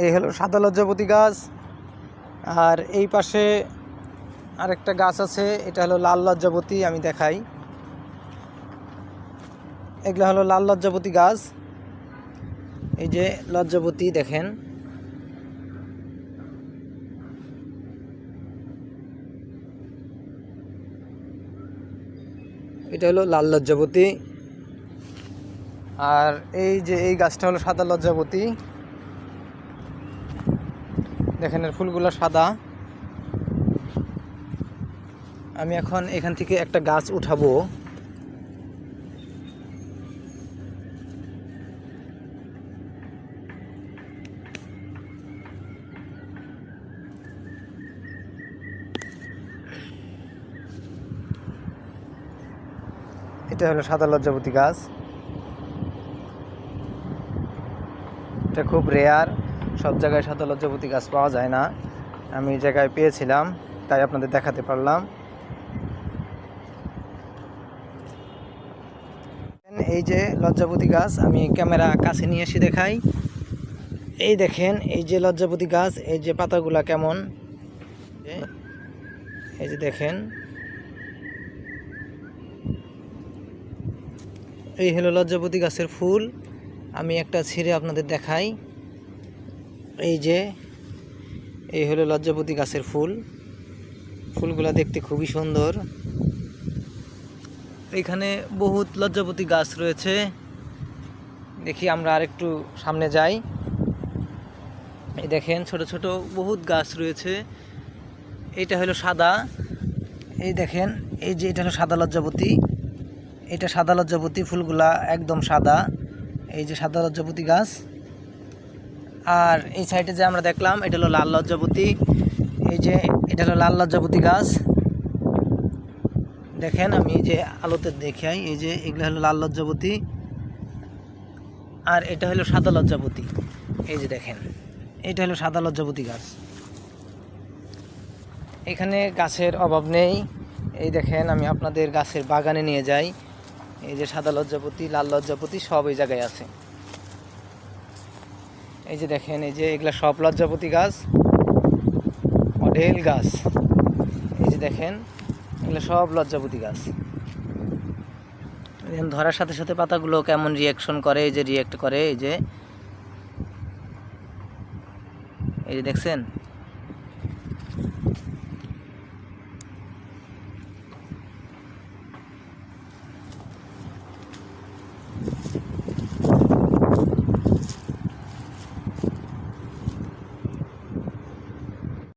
এই হলো সাদা লজ্জাপতি গাছ। আর এই পাশে আরেকটা গাছ আছে, এটা হলো লাল লজ্জাপতি। আমি দেখাই, এগুলো হলো লাল লজ্জাপতি গাছ। এই যে লজ্জাপতি দেখেন, এটা হলো লাল লজ্জাপতি। আর এই যে এই গাছটা হলো সাদা লজ্জাপতি। দেখেন এর ফুলগুলো সাদা। আমি এখন এখান থেকে একটা গাছ উঠাবো। এটা হলো সাদা লজ্জাপতি গাছ। এটা খুব রেয়ার, সব জায়গায় সাদা লজ্জাপতি গাছ পাওয়া যায় না। আমি এই জায়গায় পেয়েছিলাম, তাই আপনাদের দেখাতে পারলাম। এই যে লজ্জাপতি গাছ, আমি ক্যামেরা কাছে নিয়ে এসে দেখাই। এই দেখেন, এই যে লজ্জাপতি গাছ, এই যে পাতাগুলা কেমন, এই যে দেখেন, এই হলো লজ্জাপতি গাছের ফুল। আমি একটা ছিঁড়ে আপনাদের দেখাই। এই যে এই হলো লজ্জাপতি গাছের ফুল। ফুলগুলা দেখতে খুবই সুন্দর। এখানে বহুত লজ্জাপতি গাছ রয়েছে। দেখি আমরা আরেকটু সামনে যাই। এই দেখেন ছোট ছোট বহুত গাছ রয়েছে। এইটা হলো সাদা। এই দেখেন, এই যে এটা হলো সাদা লজ্জাপতি। এটা সাদা লজ্জাপতি, ফুলগুলা একদম সাদা। এই যে সাদা লজ্জাপতি গাছ। আর এই সাইডে যে আমরা দেখলাম, এটা হলো লাল লজ্জাপতি। এই যে এটা হলো লাল লজ্জাপতি গাছ। দেখেন আমি এই যে আলোতে দেখাই, এই যে এগুলো হলো লাল লজ্জাপতি। আর এটা হলো সাদা লজ্জাপতি। এই যে দেখেন, এটা হলো সাদা লজ্জাপতি গাছ। এখানে গাছের অভাব নেই। এই দেখেন, আমি আপনাদের গাছের বাগানে নিয়ে যাই। এই যে সাদা লজ্জাপতি, লাল লজ্জাপতি সব এই জায়গায় আছে। এই যে দেখেন, এই যে এগুলা সব লজ্জাপতি গাছ, অঢেল গাছ। এই যে দেখেন, এগুলো সব লজ্জাপতি গাছ। ধরার সাথে সাথে পাতাগুলো কেমন রিয়াকশন করে, এই যে রিয়াক্ট করে, এই যে দেখছেন।